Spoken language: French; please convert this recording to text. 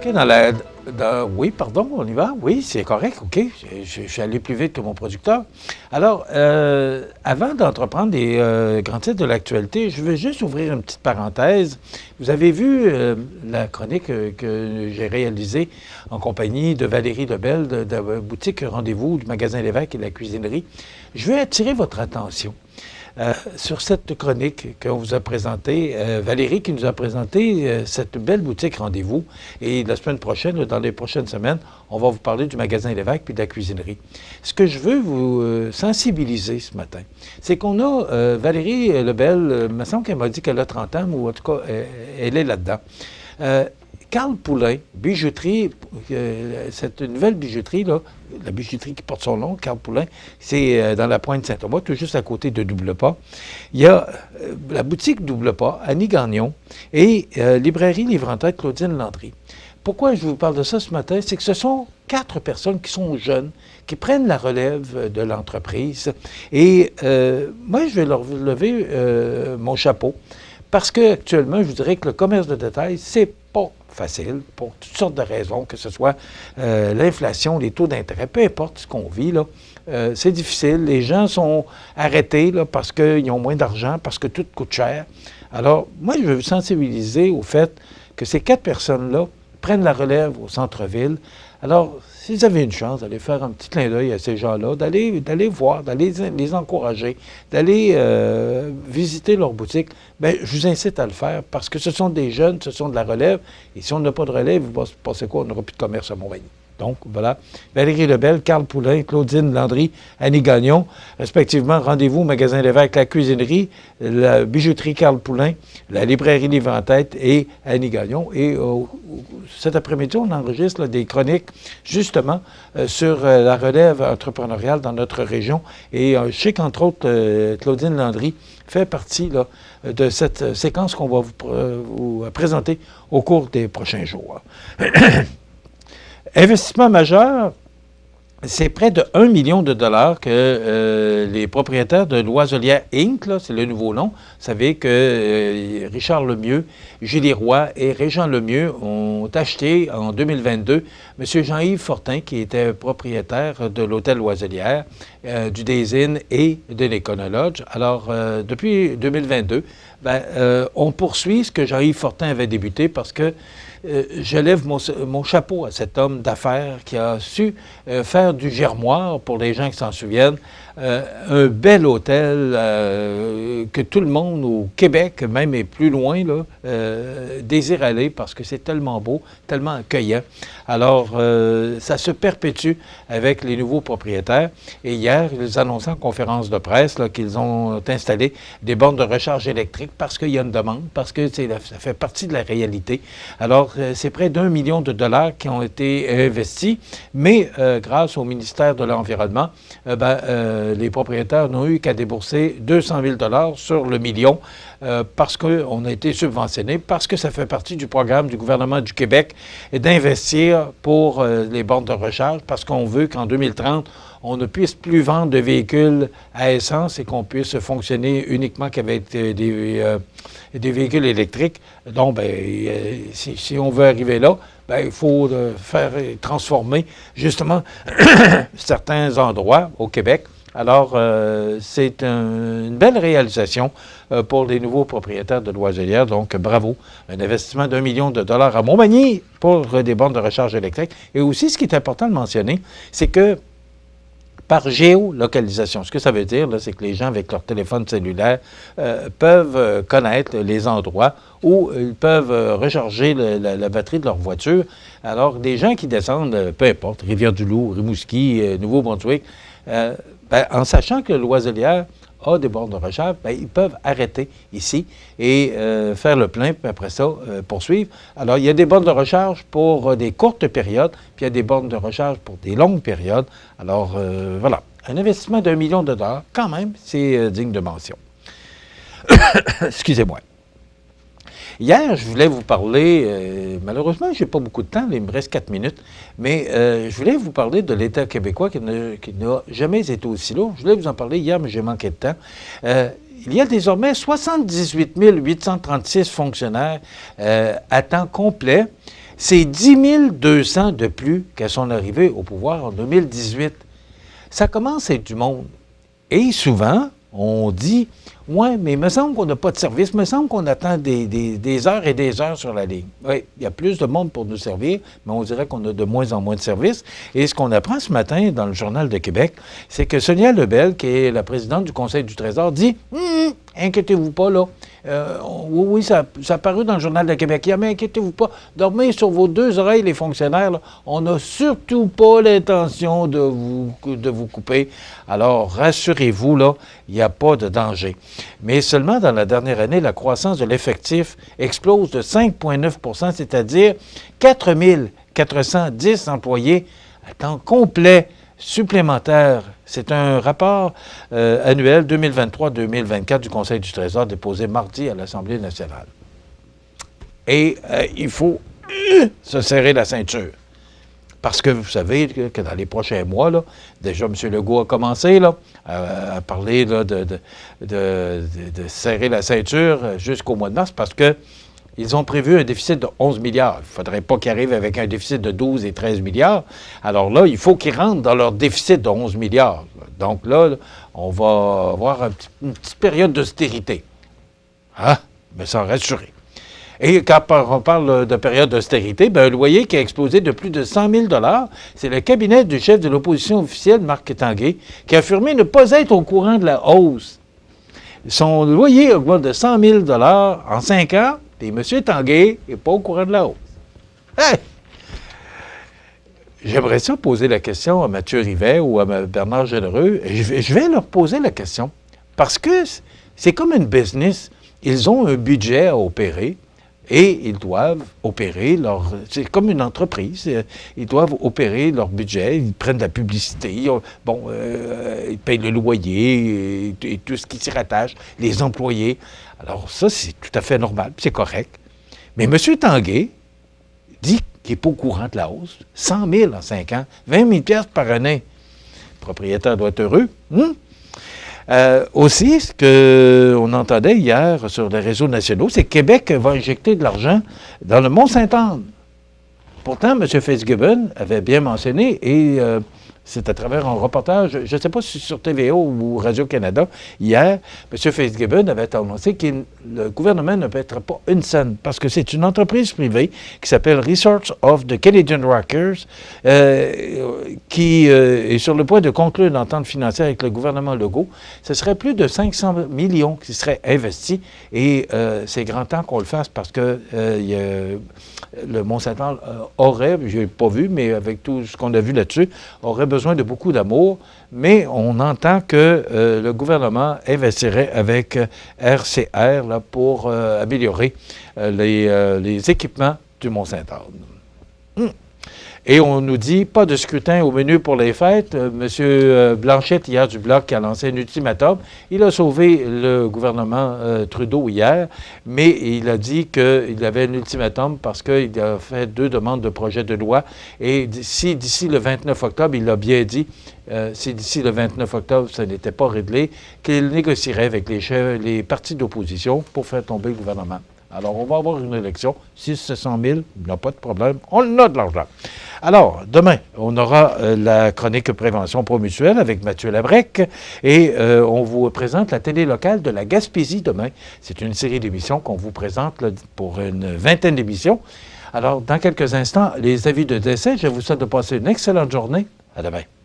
OK, oui, pardon, on y va. Oui, c'est correct, OK. Je suis allé plus vite que mon producteur. Alors, avant d'entreprendre les grands titres de l'actualité, je veux juste ouvrir une petite parenthèse. Vous avez vu la chronique que j'ai réalisée en compagnie de Valérie Lebel de la boutique Rendez-vous du magasin Lévesque et de la cuisinerie. Je veux attirer votre attention. Sur cette chronique qu'on vous a présentée, Valérie qui nous a présenté cette belle boutique Rendez-vous. Et la semaine prochaine, dans les prochaines semaines, on va vous parler du magasin Lévesque puis de la cuisinerie. Ce que je veux vous sensibiliser ce matin, c'est qu'on a Valérie Lebel, il me semble qu'elle m'a dit qu'elle a 30 ans, ou en tout cas, elle est là-dedans. Carl Poulin, bijouterie, cette nouvelle bijouterie, là, la bijouterie qui porte son nom, Carl Poulin, c'est dans la pointe Saint-Thomas, tout juste à côté de Double Pas. Il y a la boutique Double Pas, Annie Gagnon, et librairie Livre-en-Tête, Claudine Landry. Pourquoi je vous parle de ça ce matin? C'est que ce sont 4 personnes qui sont jeunes, qui prennent la relève de l'entreprise. Et moi, je vais leur lever mon chapeau, parce qu'actuellement, je vous dirais que le commerce de détail, c'est pas facile pour toutes sortes de raisons, que ce soit l'inflation, les taux d'intérêt, peu importe ce qu'on vit, là, c'est difficile. Les gens sont arrêtés là, parce qu'ils ont moins d'argent, parce que tout coûte cher. Alors, moi, je veux vous sensibiliser au fait que ces 4 personnes-là prennent la relève au centre-ville. Alors, si vous avez une chance d'aller faire un petit clin d'œil à ces gens-là, d'aller voir, d'aller les encourager, d'aller visiter leur boutique, bien, je vous incite à le faire parce que ce sont des jeunes, ce sont de la relève. Et si on n'a pas de relève, vous pensez quoi? On n'aura plus de commerce à Montmagny. Donc, voilà. Valérie Lebel, Carl Poulin, Claudine Landry, Annie Gagnon, respectivement, Rendez-vous au magasin Lévesque, la cuisinerie, la bijouterie Carl Poulin, la librairie Livre-en-Tête et Annie Gagnon. Et cet après-midi, on enregistre là, des chroniques, justement, sur la relève entrepreneuriale dans notre région. Et je sais qu'entre autres, Claudine Landry fait partie là, de cette séquence qu'on va vous présenter au cours des prochains jours. Investissement majeur, c'est près de 1 million de dollars que les propriétaires de Loiselière Inc., là, c'est le nouveau nom, vous savez que Richard Lemieux, Julie Roy et Régent Lemieux ont acheté en 2022 M. Jean-Yves Fortin, qui était propriétaire de l'hôtel Loiselière, du Days Inn et de l'Econolodge. Alors, depuis 2022, on poursuit ce que Jean-Yves Fortin avait débuté parce que je lève mon chapeau à cet homme d'affaires qui a su faire du Germoire, pour les gens qui s'en souviennent, un bel hôtel que tout le monde au Québec, même et plus loin, là, désire aller parce que c'est tellement beau, tellement accueillant. Alors, ça se perpétue avec les nouveaux propriétaires. Et hier, ils annonçaient en conférence de presse là, qu'ils ont installé des bornes de recharge électrique parce qu'il y a une demande, parce que ça fait partie de la réalité. Alors, c'est près d'1 million de dollars qui ont été investis, mais grâce au ministère de l'Environnement, les propriétaires n'ont eu qu'à débourser 200 000 $ sur le million parce qu'on a été subventionné, parce que ça fait partie du programme du gouvernement du Québec d'investir pour les bornes de recharge, parce qu'on veut qu'en 2030, on ne puisse plus vendre de véhicules à essence et qu'on puisse fonctionner uniquement qu'avec des véhicules électriques. Donc, si on veut arriver là, il faut transformer justement certains endroits au Québec. Alors, c'est une belle réalisation pour les nouveaux propriétaires de Loiselière. Donc, bravo. Un investissement d'1 million de dollars à Montmagny pour des bornes de recharge électrique. Et aussi, ce qui est important de mentionner, c'est que par géolocalisation. Ce que ça veut dire, là, c'est que les gens avec leur téléphone cellulaire peuvent connaître les endroits où ils peuvent recharger la batterie de leur voiture. Alors, des gens qui descendent, peu importe, Rivière-du-Loup, Rimouski, Nouveau-Brunswick, en sachant que Loiselière a des bornes de recharge, ils peuvent arrêter ici et faire le plein, puis après ça, poursuivre. Alors, il y a des bornes de recharge pour des courtes périodes, puis il y a des bornes de recharge pour des longues périodes. Alors, voilà. Un investissement d'1 million de dollars, quand même, c'est digne de mention. Excusez-moi. Hier, je voulais vous parler, malheureusement, je n'ai pas beaucoup de temps, il me reste 4 minutes, mais je voulais vous parler de l'État québécois qui n'a jamais été aussi lourd. Je voulais vous en parler hier, mais j'ai manqué de temps. Il y a désormais 78 836 fonctionnaires à temps complet. C'est 10 200 de plus qu'à son arrivée au pouvoir en 2018. Ça commence à être du monde. Et souvent, on dit, ouais, mais il me semble qu'on n'a pas de service, il me semble qu'on attend des heures et des heures sur la ligne. Oui, il y a plus de monde pour nous servir, mais on dirait qu'on a de moins en moins de services. Et ce qu'on apprend ce matin dans le Journal de Québec, c'est que Sonia Lebel, qui est la présidente du Conseil du Trésor, dit inquiétez-vous pas, là. Oui, ça a paru dans le Journal de Québec hier, mais inquiétez-vous pas. Dormez sur vos deux oreilles, les fonctionnaires. Là. On n'a surtout pas l'intention de vous couper. Alors, rassurez-vous, là, il n'y a pas de danger. Mais seulement dans la dernière année, la croissance de l'effectif explose de 5,9 %, c'est-à-dire 4 410 employés à temps complet supplémentaires. C'est un rapport annuel 2023-2024 du Conseil du Trésor déposé mardi à l'Assemblée nationale. Et il faut se serrer la ceinture. Parce que vous savez que dans les prochains mois, là, déjà M. Legault a commencé là, à parler là, de serrer la ceinture jusqu'au mois de mars parce que ils ont prévu un déficit de 11 milliards. Il ne faudrait pas qu'ils arrivent avec un déficit de 12 et 13 milliards. Alors là, il faut qu'ils rentrent dans leur déficit de 11 milliards. Donc là, on va avoir une petite période d'austérité. Ah, mais ça rassuré. Et quand on parle de période d'austérité, bien, un loyer qui a explosé de plus de 100 000 $, c'est le cabinet du chef de l'opposition officielle, Marc Tanguay, qui a affirmé ne pas être au courant de la hausse. Son loyer augmente de 100 000 $ en 5 ans, et M. Tanguay n'est pas au courant de la hausse. Hey! J'aimerais ça poser la question à Mathieu Rivet ou à Bernard Généreux. Je vais leur poser la question. Parce que c'est comme une business. Ils ont un budget à opérer et ils doivent opérer leur... C'est comme une entreprise. Ils doivent opérer leur budget. Ils prennent de la publicité. Ils payent le loyer et tout ce qui s'y rattache, les employés. Alors ça, c'est tout à fait normal, c'est correct. Mais M. Tanguay dit qu'il n'est pas au courant de la hausse. 100 000 en 5 ans, 20 000 $ par année. Le propriétaire doit être heureux. Aussi, ce qu'on entendait hier sur les réseaux nationaux, c'est que Québec va injecter de l'argent dans le Mont-Saint-Anne. Pourtant, M. Fitzgibbon avait bien mentionné, et c'est à travers un reportage, je ne sais pas si sur TVO ou Radio-Canada, hier, M. Fitzgibbon avait annoncé que le gouvernement ne pètera pas une scène, parce que c'est une entreprise privée qui s'appelle Research of the Canadian Rockers, qui est sur le point de conclure une entente financière avec le gouvernement Legault. Ce serait plus de 500 millions qui seraient investis, et c'est grand temps qu'on le fasse, parce que le Mont-Saint-Anne aurait, je n'ai pas vu, mais avec tout ce qu'on a vu là-dessus, aurait besoin de beaucoup d'amour, mais on entend que le gouvernement investirait avec RCR là, pour améliorer les équipements du Mont-Saint-Anne. Et on nous dit, pas de scrutin au menu pour les fêtes. M. Blanchette, hier du Bloc, qui a lancé un ultimatum. Il a sauvé le gouvernement Trudeau hier, mais il a dit qu'il avait un ultimatum parce qu'il a fait 2 demandes de projet de loi. Et d'ici le 29 octobre, il l'a bien dit, si d'ici le 29 octobre, ça n'était pas réglé, qu'il négocierait avec les partis d'opposition pour faire tomber le gouvernement. Alors, on va avoir une élection. 600 000, il n'y a pas de problème. On a de l'argent. Alors, demain, on aura la chronique prévention promutuelle avec Mathieu Labrec et on vous présente la télé locale de la Gaspésie demain. C'est une série d'émissions qu'on vous présente là, pour une vingtaine d'émissions. Alors, dans quelques instants, les avis de décès. Je vous souhaite de passer une excellente journée. À demain.